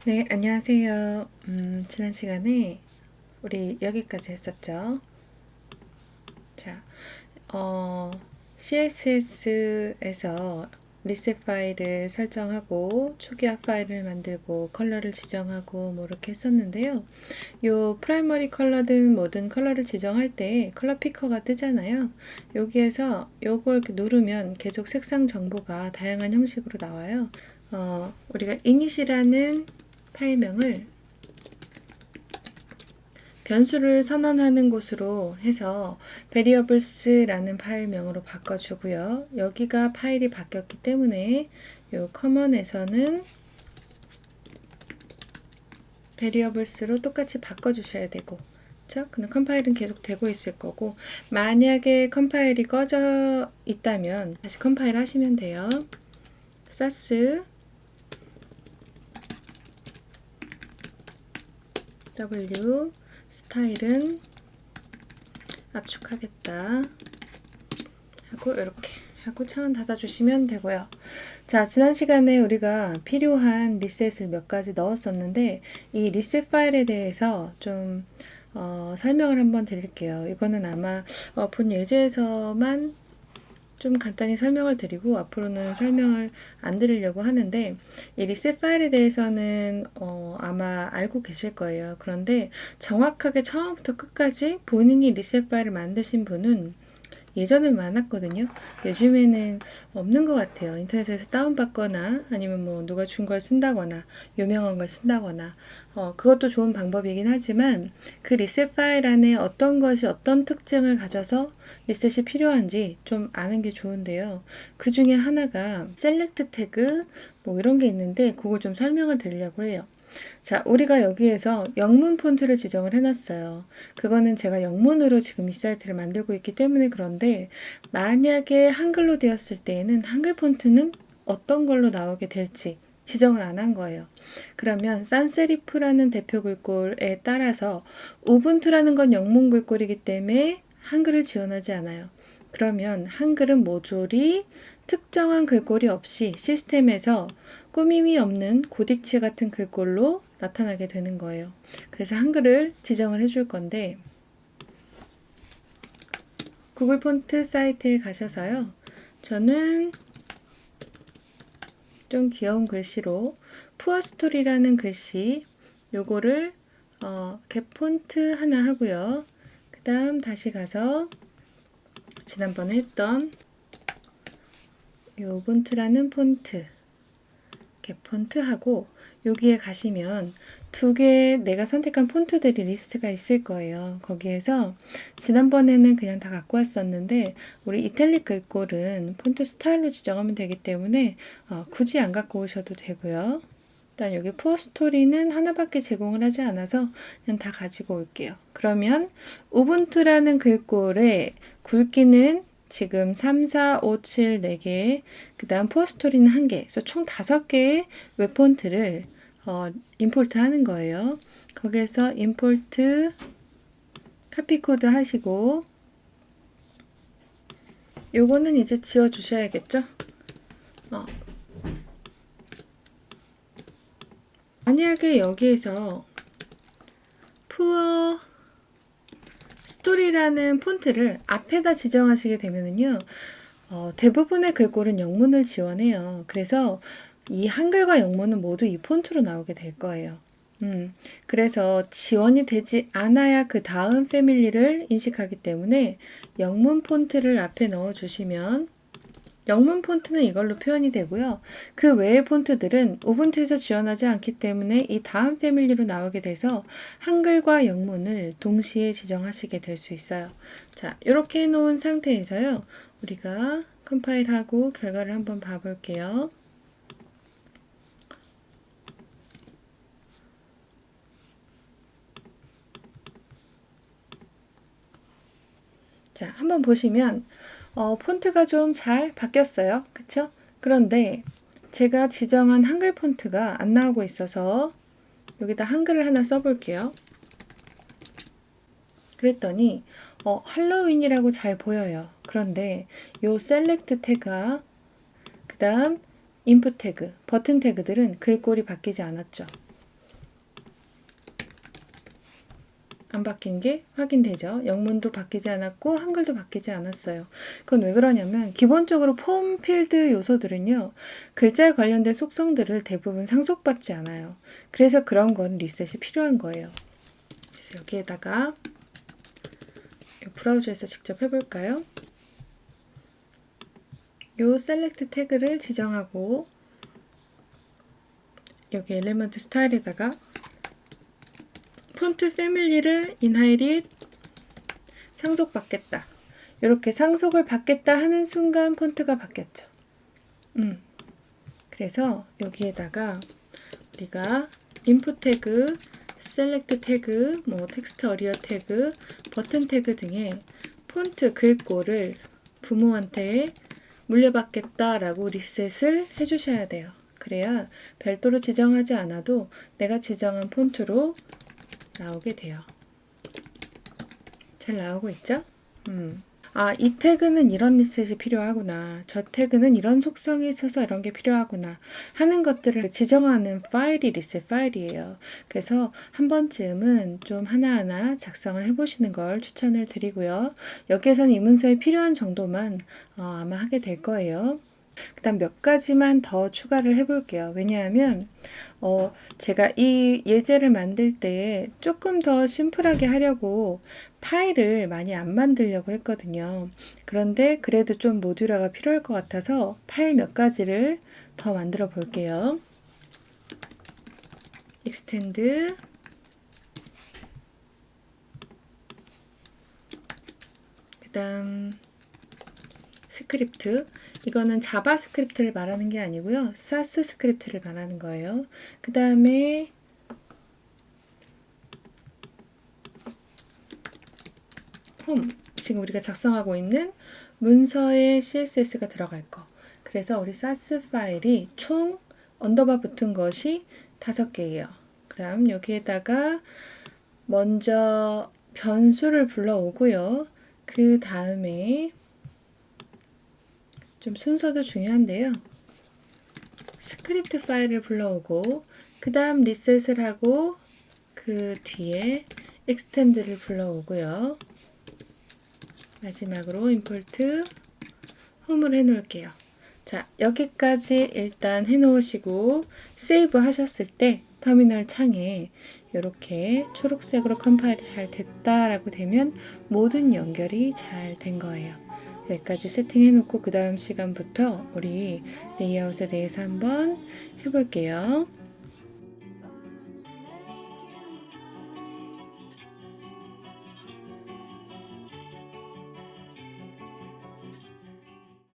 네, 안녕하세요. 지난 시간에 우리 여기까지 했었죠. 자, CSS에서 리셋 파일을 설정하고 초기화 파일을 만들고 컬러를 지정하고 뭐 이렇게 했었는데요. 요 프라이머리 컬러든 뭐든 컬러를 지정할 때 컬러 피커가 뜨잖아요. 여기에서 요걸 이렇게 누르면 계속 색상 정보가 다양한 형식으로 나와요. 우리가 init이라는 파일명을 변수를 선언하는 곳으로 해서 variables라는 파일명으로 바꿔주고요. 여기가 파일이 바뀌었기 때문에 이 커먼에서는 variables로 똑같이 바꿔주셔야 되고, 그렇죠? 그럼 컴파일은 계속 되고 있을 거고, 만약에 컴파일이 꺼져 있다면 다시 컴파일 하시면 돼요. SAS W 스타일은 압축하겠다 하고 이렇게 하고 창은 닫아주시면 되고요. 자, 지난 시간에 우리가 필요한 리셋을 몇 가지 넣었었는데 이 리셋 파일에 대해서 좀 설명을 한번 드릴게요. 이거는 아마 본 예제에서만 좀 간단히 설명을 드리고 앞으로는 설명을 안 드리려고 하는데 이 리셋 파일에 대해서는 아마 알고 계실 거예요. 그런데 정확하게 처음부터 끝까지 본인이 리셋 파일을 만드신 분은 예전엔 많았거든요. 요즘에는 없는 것 같아요. 인터넷에서 다운받거나 아니면 뭐 누가 준 걸 쓴다거나 유명한 걸 쓴다거나 그것도 좋은 방법이긴 하지만 그 리셋 파일 안에 어떤 것이 어떤 특징을 가져서 리셋이 필요한지 좀 아는 게 좋은데요. 그 중에 하나가 셀렉트 태그 뭐 이런 게 있는데 그걸 좀 설명을 드리려고 해요. 자, 우리가 여기에서 영문 폰트를 지정을 해놨어요. 그거는 제가 영문으로 지금 이 사이트를 만들고 있기 때문에 그런데 만약에 한글로 되었을 때에는 한글 폰트는 어떤 걸로 나오게 될지 지정을 안 한 거예요. 그러면 산세리프라는 대표 글꼴에 따라서 우분투라는 건 영문 글꼴이기 때문에 한글을 지원하지 않아요. 그러면 한글은 모조리 특정한 글꼴이 없이 시스템에서 꾸밈이 없는 고딕체 같은 글꼴로 나타나게 되는 거예요. 그래서 한글을 지정을 해줄 건데 구글 폰트 사이트에 가셔서요. 저는 좀 귀여운 글씨로 푸어 스토리라는 글씨 요거를 캡 폰트 하나 하고요. 그 다음 다시 가서 지난번에 했던 요 폰트라는 폰트 캡 폰트 하고 여기에 가시면 두 개 내가 선택한 폰트들이 리스트가 있을 거예요. 거기에서 지난번에는 그냥 다 갖고 왔었는데 우리 이탈릭 글꼴은 폰트 스타일로 지정하면 되기 때문에 굳이 안 갖고 오셔도 되고요. 일단 여기 푸어 스토리는 하나밖에 제공을 하지 않아서 그냥 다 가지고 올게요. 그러면 우분투라는 글꼴의 굵기는 지금 3, 4, 5, 7, 4개, 그 다음 푸어 스토리는 1개, 그래서 총 5개의 웹 폰트를 임포트 하는 거예요. 거기에서 임포트 카피 코드 하시고 요거는 이제 지워 주셔야겠죠? 만약에 여기에서 푸어 스토리라는 폰트를 앞에다 지정하시게 되면은요, 대부분의 글꼴은 영문을 지원해요. 그래서 이 한글과 영문은 모두 이 폰트로 나오게 될 거예요. 그래서 지원이 되지 않아야 그 다음 패밀리를 인식하기 때문에 영문 폰트를 앞에 넣어주시면 영문 폰트는 이걸로 표현이 되고요. 그 외의 폰트들은 우분투에서 지원하지 않기 때문에 이 다음 패밀리로 나오게 돼서 한글과 영문을 동시에 지정하시게 될 수 있어요. 자, 이렇게 해놓은 상태에서요. 우리가 컴파일하고 결과를 한번 봐볼게요. 자, 한번 보시면 폰트가 좀 잘 바뀌었어요. 그쵸? 그런데 제가 지정한 한글 폰트가 안 나오고 있어서 여기다 한글을 하나 써볼게요. 그랬더니 할로윈이라고 잘 보여요. 그런데 요 셀렉트 태그와 그 다음 인풋 태그, 버튼 태그들은 글꼴이 바뀌지 않았죠. 안 바뀐 게 확인되죠. 영문도 바뀌지 않았고 한글도 바뀌지 않았어요. 그건 왜 그러냐면 기본적으로 폼 필드 요소들은요. 글자에 관련된 속성들을 대부분 상속받지 않아요. 그래서 그런 건 리셋이 필요한 거예요. 그래서 여기에다가 브라우저에서 직접 해볼까요? 요 셀렉트 태그를 지정하고 여기 엘리먼트 스타일에다가 폰트 패밀리를 인하이릿 상속받겠다. 이렇게 상속을 받겠다 하는 순간 폰트가 바뀌었죠. 그래서 여기에다가 우리가 인풋 태그, 셀렉트 태그, 뭐 텍스트 어리어 태그, 버튼 태그 등의 폰트 글꼴을 부모한테 물려받겠다라고 리셋을 해주셔야 돼요. 그래야 별도로 지정하지 않아도 내가 지정한 폰트로 나오게 돼요. 잘 나오고 있죠? 아, 이 태그는 이런 리셋이 필요하구나. 저 태그는 이런 속성이 있어서 이런 게 필요하구나. 하는 것들을 지정하는 파일이 리셋 파일이에요. 그래서 한 번쯤은 좀 하나하나 작성을 해보시는 걸 추천을 드리고요. 여기에서는 이 문서에 필요한 정도만 아마 하게 될 거예요. 그 다음 몇 가지만 더 추가를 해볼게요. 왜냐하면 제가 이 예제를 만들 때 조금 더 심플하게 하려고 파일을 많이 안 만들려고 했거든요. 그런데 그래도 좀 모듈화가 필요할 것 같아서 파일 몇 가지를 더 만들어 볼게요. extend 그 다음 스크립트, 이거는 자바스크립트를 말하는 게 아니고요. 사스 스크립트를 말하는 거예요. 그 다음에 홈, 지금 우리가 작성하고 있는 문서에 CSS가 들어갈 거. 그래서 우리 사스 파일이 총 언더바 붙은 것이 5개예요. 그럼 여기에다가 먼저 변수를 불러오고요. 그 다음에 좀 순서도 중요한데요. 스크립트 파일을 불러오고 그 다음 리셋을 하고 그 뒤에 extend를 불러오고요. 마지막으로 import 홈을 해놓을게요. 자, 여기까지 일단 해놓으시고 세이브 하셨을 때 터미널 창에 이렇게 초록색으로 컴파일이 잘 됐다라고 되면 모든 연결이 잘 된 거예요. 여기까지 세팅해 놓고 그 다음 시간부터 우리 레이아웃에 대해서 한번 해볼게요.